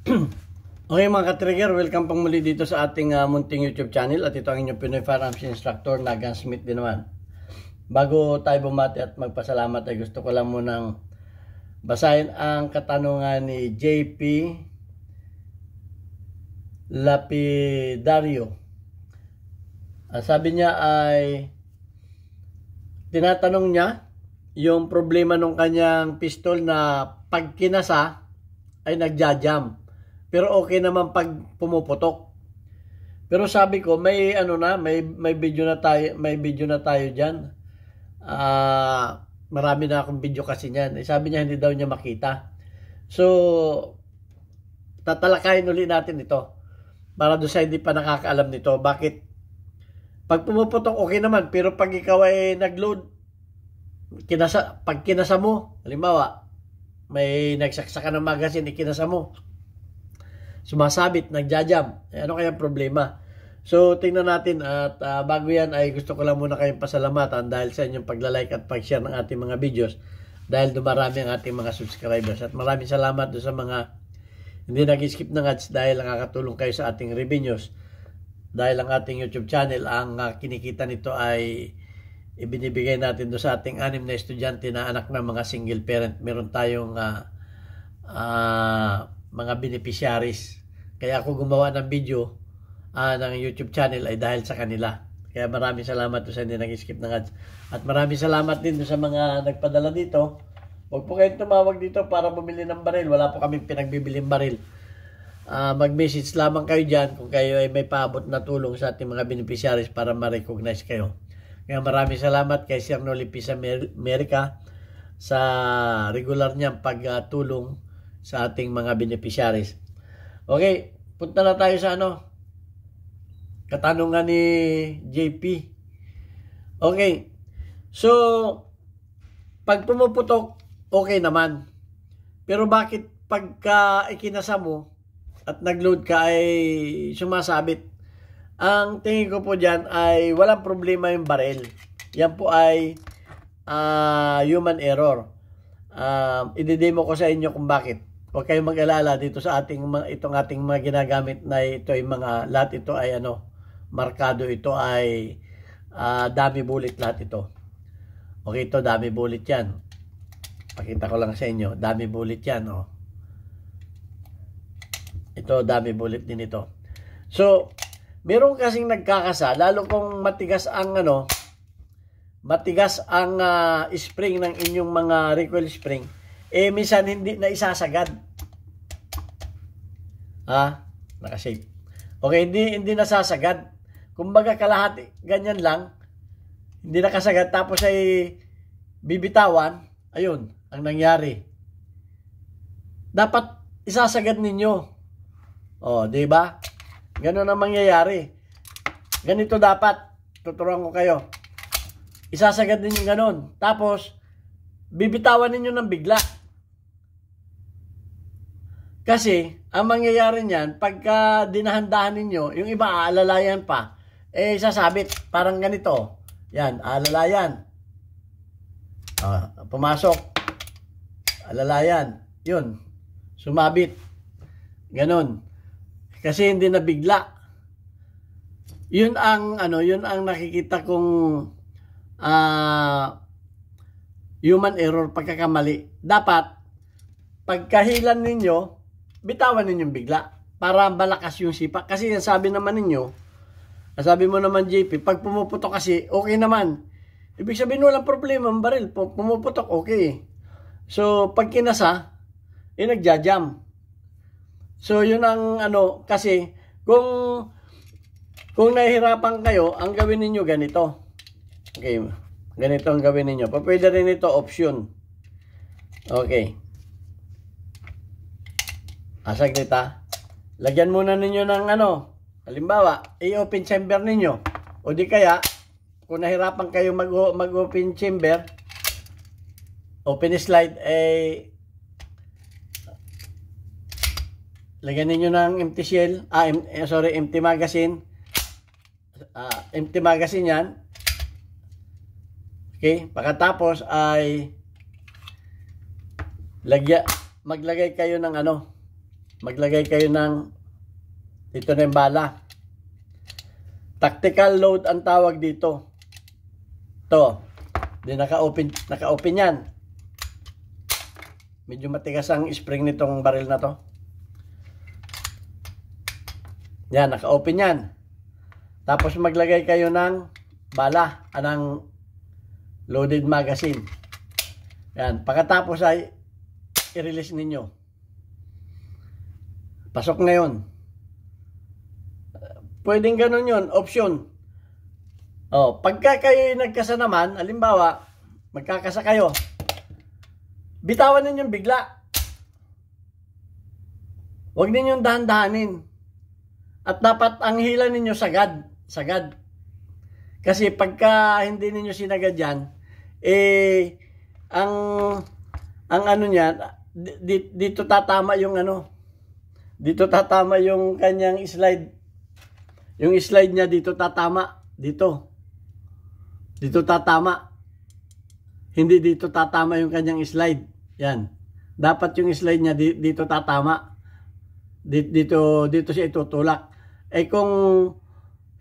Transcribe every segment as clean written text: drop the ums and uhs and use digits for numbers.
Okay mga ka-trigger, welcome pang muli dito sa ating munting YouTube channel at ito ang inyong Pinoy Firearms Instructor na Gunsmith din naman. Bago tayo bumati at magpasalamat ay gusto ko lang munang basahin ang katanungan ni JP Lapidario. Sabi niya ay tinatanong niya yung problema ng kanyang pistol na pag kinasa ay nagja-jam. Pero okay naman pag pumuputok. Pero sabi ko may may video na tayo diyan. Marami na akong video kasi niyan. Sabi niya hindi daw niya makita. So tatalakayin ulit natin ito para doon sa hindi pa nakakaalam nito. Bakit pag pumuputok okay naman, pero pag ikaw ay nagload, pag kinasa mo, halimbawa may nagsaksakan ng magazine, ikinasa mo, sumasabit, nagjajam. Ano kaya problema? So, tingnan natin at bago yan ay gusto ko lang muna kayong pasalamatan dahil sa inyong pagla-like at pag-share ng ating mga videos dahil dumarami ang ating mga subscribers. At maraming salamat doon sa mga hindi nag-skip ng ads dahil nakakatulong kayo sa ating revenues. Dahil ang ating YouTube channel, ang kinikita nito ay ibinibigay natin doon sa ating 6 na estudyante na anak ng mga single parent. Meron tayong mga beneficiaries. Kaya ako gumawa ng video ng YouTube channel ay dahil sa kanila. Kaya maraming salamat doon sa hindi nag-skip ng ads. At maraming salamat din doon sa mga nagpadala dito. Huwag po kayong tumawag dito para bumili ng baril. Wala po kaming pinagbibiling baril. Mag-message lamang kayo dyan kung kayo ay may paabot na tulong sa ating mga beneficiaries para ma-recognize kayo. Kaya maraming salamat kay Sir Noli Pisa America sa regular niyang pagtulong sa ating mga beneficiaries. Okay, punta na tayo sa katanungan ni JP. Okay, so pag pumuputok, okay naman. Pero bakit pagka ikinasa mo at nagload ka ay sumasabit? Ang tingin ko po dyan ay walang problema yung baril. Yan po ay human error. Ididemo ko sa inyo kung bakit. Huwag kayong mag-alala dito sa itong ating mga ginagamit na ito ay lahat ito ay markado, ito ay dummy bullet lahat ito. Okay, ito dummy bullet yan. Pakita ko lang sa inyo, dummy bullet yan. Ito dummy bullet din ito. So, meron kasing nagkakasa, lalo kung matigas ang spring ng inyong mga recoil spring, minsan hindi na isasagad. Nakasave. Okay, hindi nasasagad. Kumbaga kalahati, ganyan lang, hindi nakasagad, tapos ay bibitawan, ayun, ang nangyari. Dapat isasagad ninyo. Di ba? Ganun ang mangyayari. Ganito dapat. Tuturuan ko kayo. Isasagad ninyo ganun. Tapos, bibitawan ninyo ng bigla. Kasi, ang mangyayari niyan, pagka dinahandahan ninyo, yung iba aalalayan pa, sasabit. Parang ganito. Yan, aalalayan. Pumasok. Alalayan. Yun. Sumabit. Ganun. Kasi hindi na bigla. Yun ang nakikita kong human error, pagkakamali. Dapat pagkahilan ninyo, bitawan ninyong bigla para malakas yung sipa. Kasi sabi mo naman JP, pag pumuputok kasi okay naman. Ibig sabihin walang problema ang baril. Pumuputok okay. So pag kinasa, nagja-jam. So, yun ang kasi kung nahihirapan kayo, ang gawin ninyo ganito. Okay, ganito ang gawin ninyo. Pwede rin ito option. Okay. Saglit lagyan muna ninyo ng halimbawa, i-open chamber ninyo. O di kaya, kung nahirapan kayo mag-open chamber, open slide, lagyan ninyo ng empty shell, empty magazine. Empty magazine yan. Okay, pagkatapos ay maglagay kayo ng maglagay kayo ng, dito na yung bala. Tactical load ang tawag dito. To, di naka-open yan. Medyo matigas ang spring nitong baril na to. Yan, naka-open yan. Tapos maglagay kayo ng bala, anang loaded magazine. Yan, pagkatapos ay i-release ninyo. Pasok na yun. Pwedeng ganun yun, option. O, pagka kayo nagkasa naman, halimbawa, magkakasa kayo, bitawan ninyong bigla. Huwag ninyong dahan-dahanin. At dapat ang hila ninyo sagad. Sagad. Kasi pagka hindi ninyo sinagad yan, ang ano niyan, dito tatama yung ano, dito tatama yung kanyang slide. Yung slide niya dito tatama. Dito. Dito tatama. Hindi dito tatama yung kanyang slide. Yan. Dapat yung slide niya dito tatama. Dito siya itutulak. Kung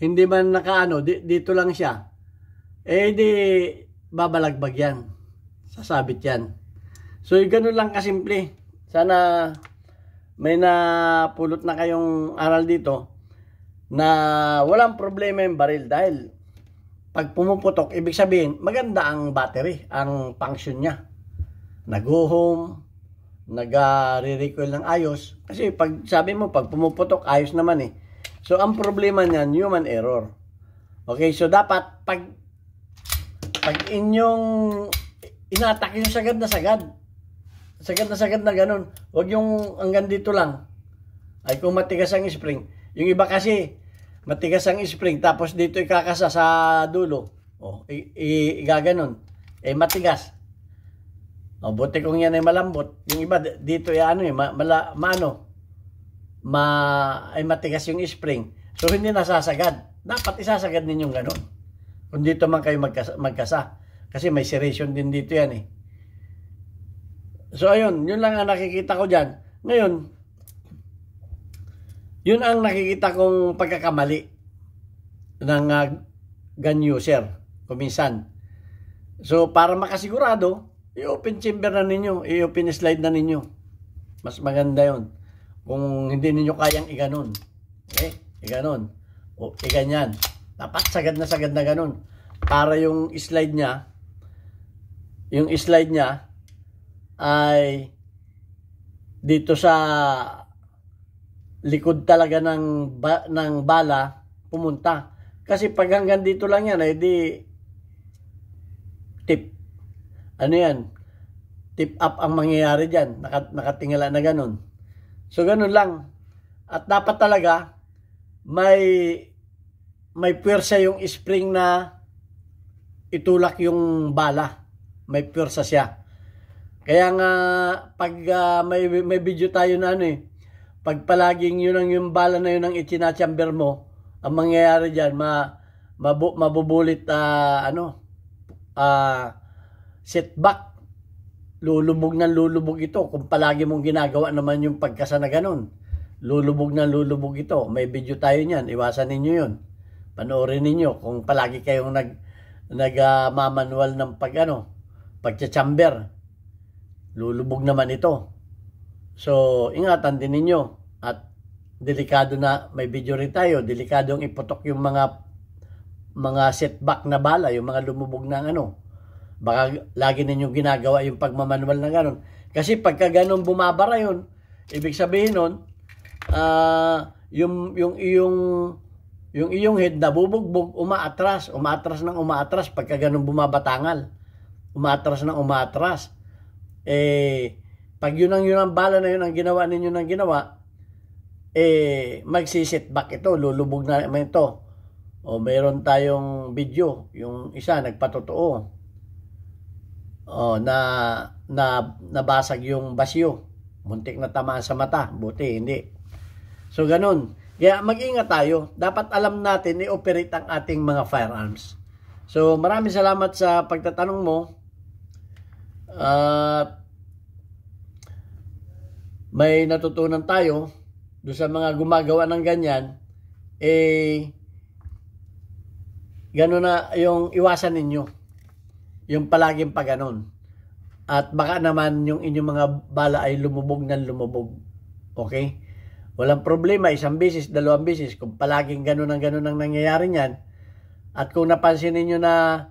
hindi man nakaano, dito lang siya. Di babalagbag yan. Sasabit yan. So, ganun lang kasimple. Sana may napulot na kayong aral dito na walang problema yung baril dahil pag pumuputok, ibig sabihin, maganda ang battery, ang function niya. Nag-home, nag-recoil ng ayos. Kasi pag sabi mo, pag pumuputok, ayos naman eh. So, ang problema niyan, human error. Okay, so dapat pag inyong inatak yung sagad na sagad. Sagad na sagad na ganun. Huwag yung hanggang dito lang. Ay kung matigas ang spring. Yung iba kasi, matigas ang spring, tapos dito ikakasa sa dulo. O, igaganon. Matigas. O, buti kung yan ay malambot. Yung iba, dito ay ay matigas yung spring. So, hindi nasasagad. Dapat isasagad ninyong ganon. Kung dito man kayo magkasa. Kasi may serration din dito yan eh. So, ayun. Yun lang ang nakikita ko dyan. Ngayon, yun ang nakikita kong pagkakamali ng gun user. Kuminsan. So, para makasigurado, i-open chamber na ninyo. I-open slide na ninyo. Mas maganda yun. Kung hindi ninyo kayang iganon. Okay? Iganon. O, iganyan. Dapat sagad na ganon. Para yung slide niya, ay dito sa likod talaga ng bala pumunta. Kasi pag hanggang dito lang yan, ay di tip. Ano yan? Tip up ang mangyayari dyan. Nakatingala na ganun. So, ganun lang. At dapat talaga may puwersa yung spring na itulak yung bala. May puwersa siya. Kaya nga, pag may video tayo na ano eh, pag palaging yun ang yung bala na yun ang itinachamber mo, ang mangyayari dyan, mabubulit setback. Lulubog ito. Kung palagi mong ginagawa naman yung pagkasa na ganun, lulubog ito. May video tayo niyan. Iwasan ninyo yun. Panoorin ninyo kung palagi kayong nagmamanual ng pagcha-chamber. Lulubog naman ito. So, ingatan din ninyo. At delikado na, may video rin tayo, delikadong iputok yung mga setback na bala, yung mga lumubog na baka lagi ninyong ginagawa yung pagmamanual na gano'n. Kasi pagka gano'n bumabara yun, ibig sabihin nun, yung iyong head na bubugbog, umaatras pagka gano'n bumabatangal. Umaatras. Pag yun ang bala na yun ang ginawa ninyo ng ginawa, magsisetback ito, lulubog na naman ito. O mayroon tayong video, yung isa nagpatotoo. Na nabasag yung basyo. Muntik na tamaan sa mata. Buti, hindi. So, ganun. Kaya mag-ingat tayo. Dapat alam natin i-operate ang ating mga firearms. So, maraming salamat sa pagtatanong mo. may natutunan tayo doon sa mga gumagawa ng ganyan, gano'n na yung iwasan ninyo. Yung palaging pa ganon. At baka naman yung inyong mga bala ay lumubog ng lumubog. Okay? Walang problema, isang bisis, dalawang bisis. Kung palaging gano'n ang nangyayari niyan, at kung napansin niyo na,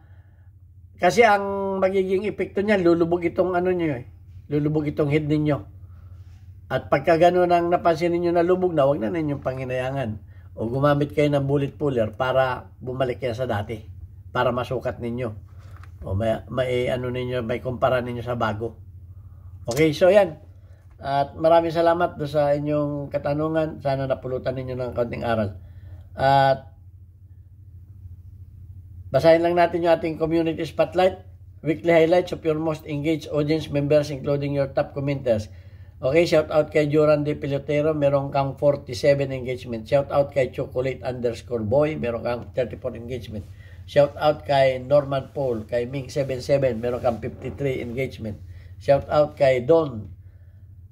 kasi ang magiging epekto niyan, lulubog itong lulubog itong head ninyo. At pagka gano'n ang napansin niyo na lubog na, huwag na ninyong panginayangan. O gumamit kayo ng bullet puller para bumalik yan sa dati. Para masukat ninyo. O may kumpara ninyo sa bago. Okay, so yan. At maraming salamat do sa inyong katanungan. Sana napulutan ninyo ng kaunting aral. At basahin lang natin yung ating community spotlight. Weekly highlights of your most engaged audience members including your top commenters. Okay, shout out kay Joran De Pilotero, meron kang 47 engagement. Shout out kay Chocolate_Boy, meron kang 34 engagement. Shout out kay Norman Paul, kay Ming77, meron kang 53 engagement. Shout out kay Don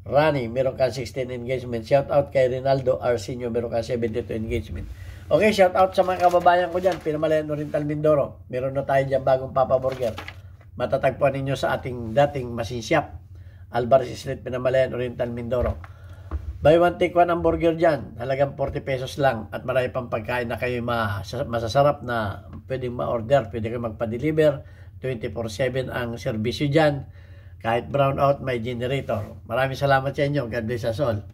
Rani, meron kang 16 engagement. Shout out kay Rinaldo Arsenio, meron kang 72 engagement. Okay, shout out sa mga kababayan ko dyan, Pinamalayan Oriental Mindoro. Meron na tayo dyan bagong Papa Burger. Matatagpuan ninyo sa ating dating Masinsyap, Alvarez Street, Pinamalayan Oriental Mindoro. Buy one take one ang burger dyan. Halagang 40 pesos lang. At marami pang pagkain na kayo masasarap na pwedeng ma-order. Pwede kayo magpa-deliver. 24/7 ang serbisyo dyan. Kahit brown out, may generator. Maraming salamat sa inyo. God bless us all.